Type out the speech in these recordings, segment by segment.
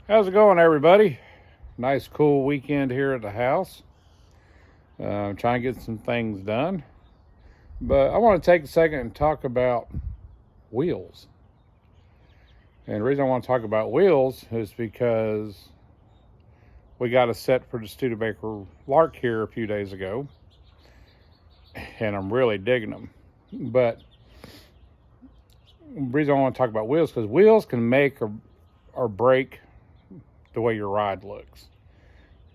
How's it going, everybody? Nice, cool weekend here at the house. Trying to get some things done. But I want to take a second and talk about wheels. And the reason I want to talk about wheels is because we got a set for the Studebaker Lark here a few days ago. And I'm really digging them. But the reason I want to talk about wheels is because wheels can make or break the way your ride looks.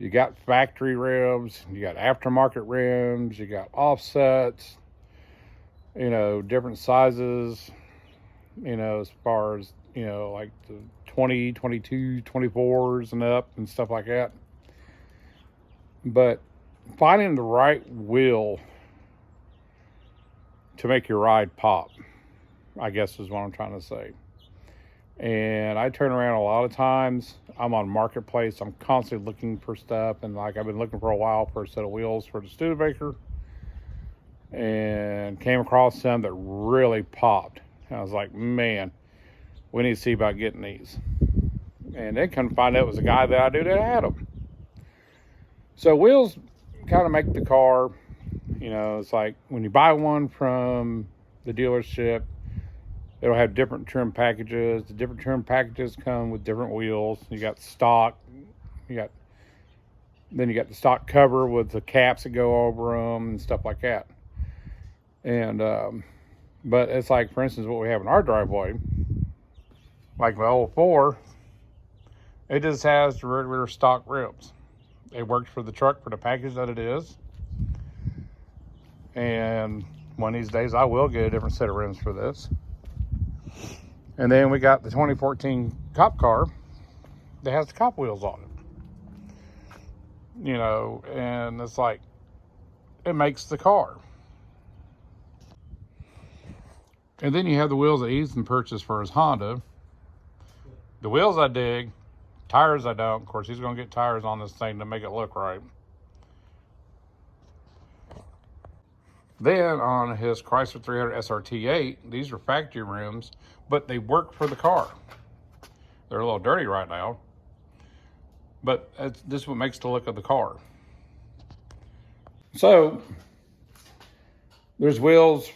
You got factory rims, you got aftermarket rims, you got offsets, different sizes, as far as, like the 20, 22, 24s and up and stuff like that. But finding the right wheel to make your ride pop, I guess is what I'm trying to say. And I turn around a lot of times. I'm on Marketplace. I'm constantly looking for stuff. And like I've been looking for a while for a set of wheels for the Studebaker. And came across some that really popped. And I was like, man, we need to see about getting these. And then come to find out it was a guy that I knew that had them. So wheels kind of make the car, it's like when you buy one from the dealership, it'll have different trim packages. The different trim packages come with different wheels. You got stock. Then you got the stock cover with the caps that go over them and stuff like that. And but it's like, for instance, what we have in our driveway, like the 04, it just has the regular stock rims. It works for the truck for the package that it is. And one of these days, I will get a different set of rims for this. And then we got the 2014 cop car that has the cop wheels on it. And it's like, it makes the car. And then you have the wheels that Ethan purchased for his Honda. The wheels I dig, tires I don't. Of course, he's going to get tires on this thing to make it look right. Then on his Chrysler 300 SRT8, these are factory rims, but they work for the car. They're a little dirty right now, but this is what makes the look of the car. So there's wheels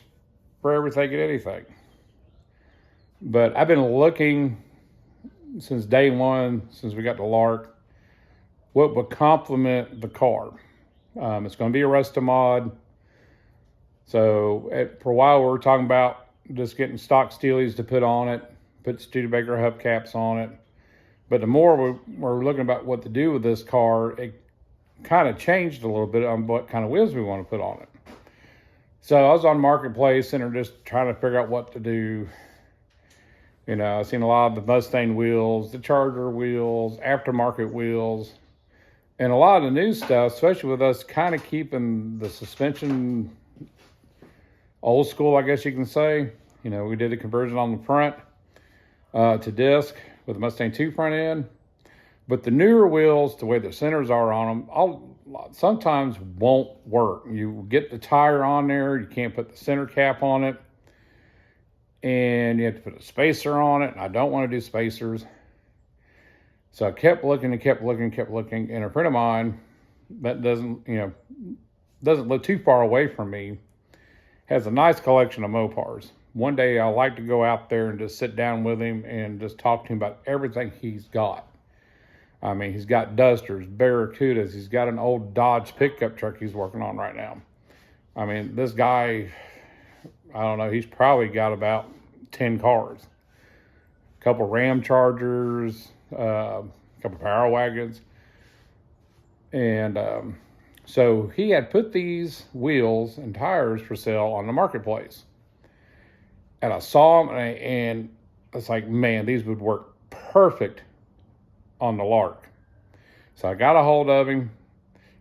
for everything and anything. But I've been looking since day one, since we got the Lark, what would complement the car. It's going to be a Rust mod. So for a while we were talking about just getting stock Steelies to put on it, put Studebaker hubcaps on it. But the more we're looking about what to do with this car, it kind of changed a little bit on what kind of wheels we want to put on it. So I was on Marketplace and just trying to figure out what to do. I've seen a lot of the Mustang wheels, the Charger wheels, aftermarket wheels, and a lot of the new stuff, especially with us kind of keeping the suspension old school, I guess you can say. We did a conversion on the front to disc with the Mustang 2 front end. But the newer wheels, the way the centers are on them, sometimes won't work. You get the tire on there, you can't put the center cap on it, and you have to put a spacer on it, and I don't want to do spacers. So I kept looking, and a friend of mine that doesn't live too far away from me has a nice collection of Mopars. One day I like to go out there and just sit down with him and just talk to him about everything he's got. I mean, he's got Dusters, Barracudas. He's got an old Dodge pickup truck he's working on right now. I mean, this guy, I don't know, he's probably got about 10 cars. A couple Ram Chargers, a couple Power Wagons. And so he had put these wheels and tires for sale on the Marketplace. And I saw them and it's like, man, these would work perfect on the Lark. So I got a hold of him.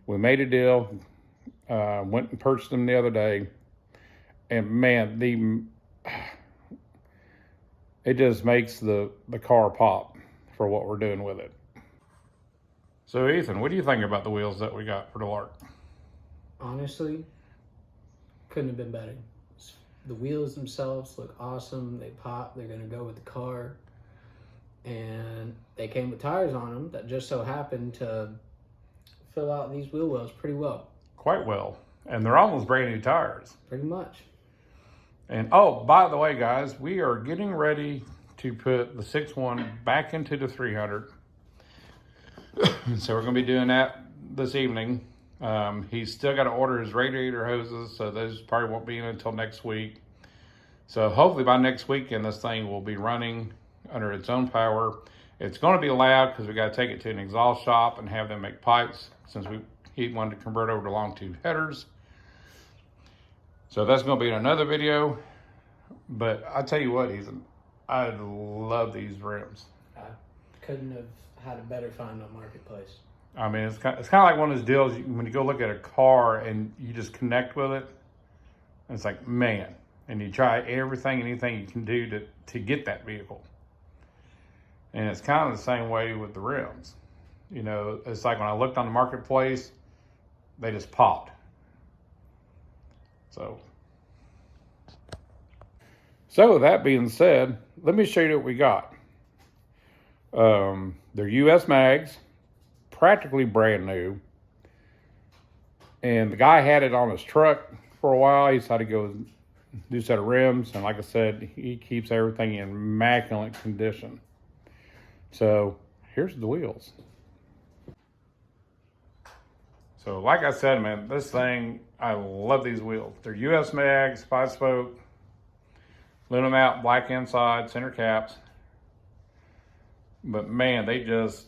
We made a deal. Went and purchased them the other day. And man, it just makes the car pop for what we're doing with it. So Ethan, what do you think about the wheels that we got for the Lark? Honestly, couldn't have been better. The wheels themselves look awesome. They pop. They're going to go with the car. and they came with tires on them that just so happened to fill out these wheel wells pretty well. Quite well. And they're almost brand new tires. Pretty much. And oh, by the way, guys, we are getting ready to put the 6.1 back into the 300. So we're going to be doing that this evening. He's still got to order his radiator hoses, so those probably won't be in until next week. So hopefully by next weekend, this thing will be running under its own power. It's going to be loud because we got to take it to an exhaust shop and have them make pipes, since he wanted to convert over to long tube headers. So that's going to be in another video. But I tell you what, I love these rims. I couldn't have had a better find on Marketplace. I mean, it's kind of like one of those deals when you go look at a car and you just connect with it. And it's like, man, and you try anything you can do to get that vehicle. And it's kind of the same way with the rims. You know, it's like when I looked on the Marketplace, they just popped. So with that being said, let me show you what we got. They're US mags, practically brand new. And the guy had it on his truck for a while. He decided to go do a set of rims. And like I said, he keeps everything in immaculate condition. So here's the wheels. So like I said, man, this thing, I love these wheels. They're US mags, 5-spoke, aluminum out, black inside, center caps. But man, they just,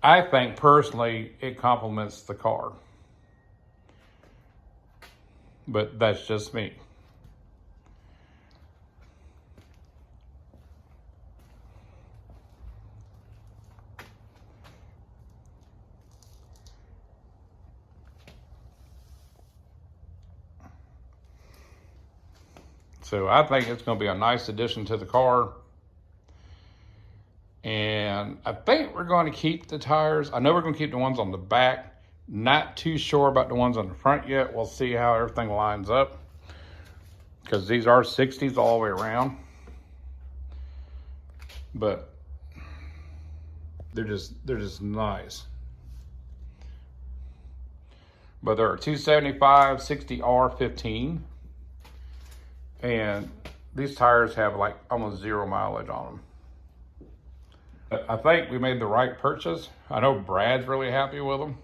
I think personally, it complements the car. But that's just me. So I think it's going to be a nice addition to the car. And I think we're going to keep the tires. I know we're going to keep the ones on the back. Not too sure about the ones on the front yet. We'll see how everything lines up, because these are 60s all the way around. But they're just nice. But they're 275 60R15. And these tires have like almost 0 mileage on them. But I think we made the right purchase. I know Brad's really happy with them.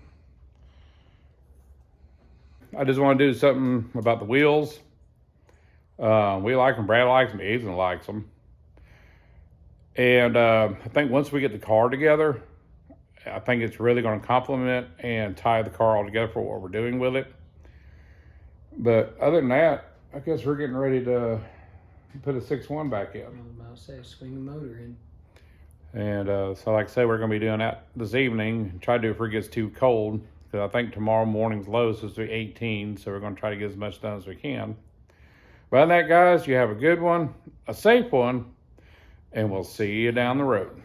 I just want to do something about the wheels. We like them. Brad likes them. Ethan likes them. And I think once we get the car together, I think it's really going to complement and tie the car all together for what we're doing with it. But other than that, I guess we're getting ready to put a 6.1 back in. I was about to say, swing the motor in. And so like I said, we're going to be doing that this evening. Try to do it before it gets too cold, because I think tomorrow morning's low is supposed to be 18, so we're going to try to get as much done as we can. But other than that, guys, you have a good one, a safe one, and we'll see you down the road.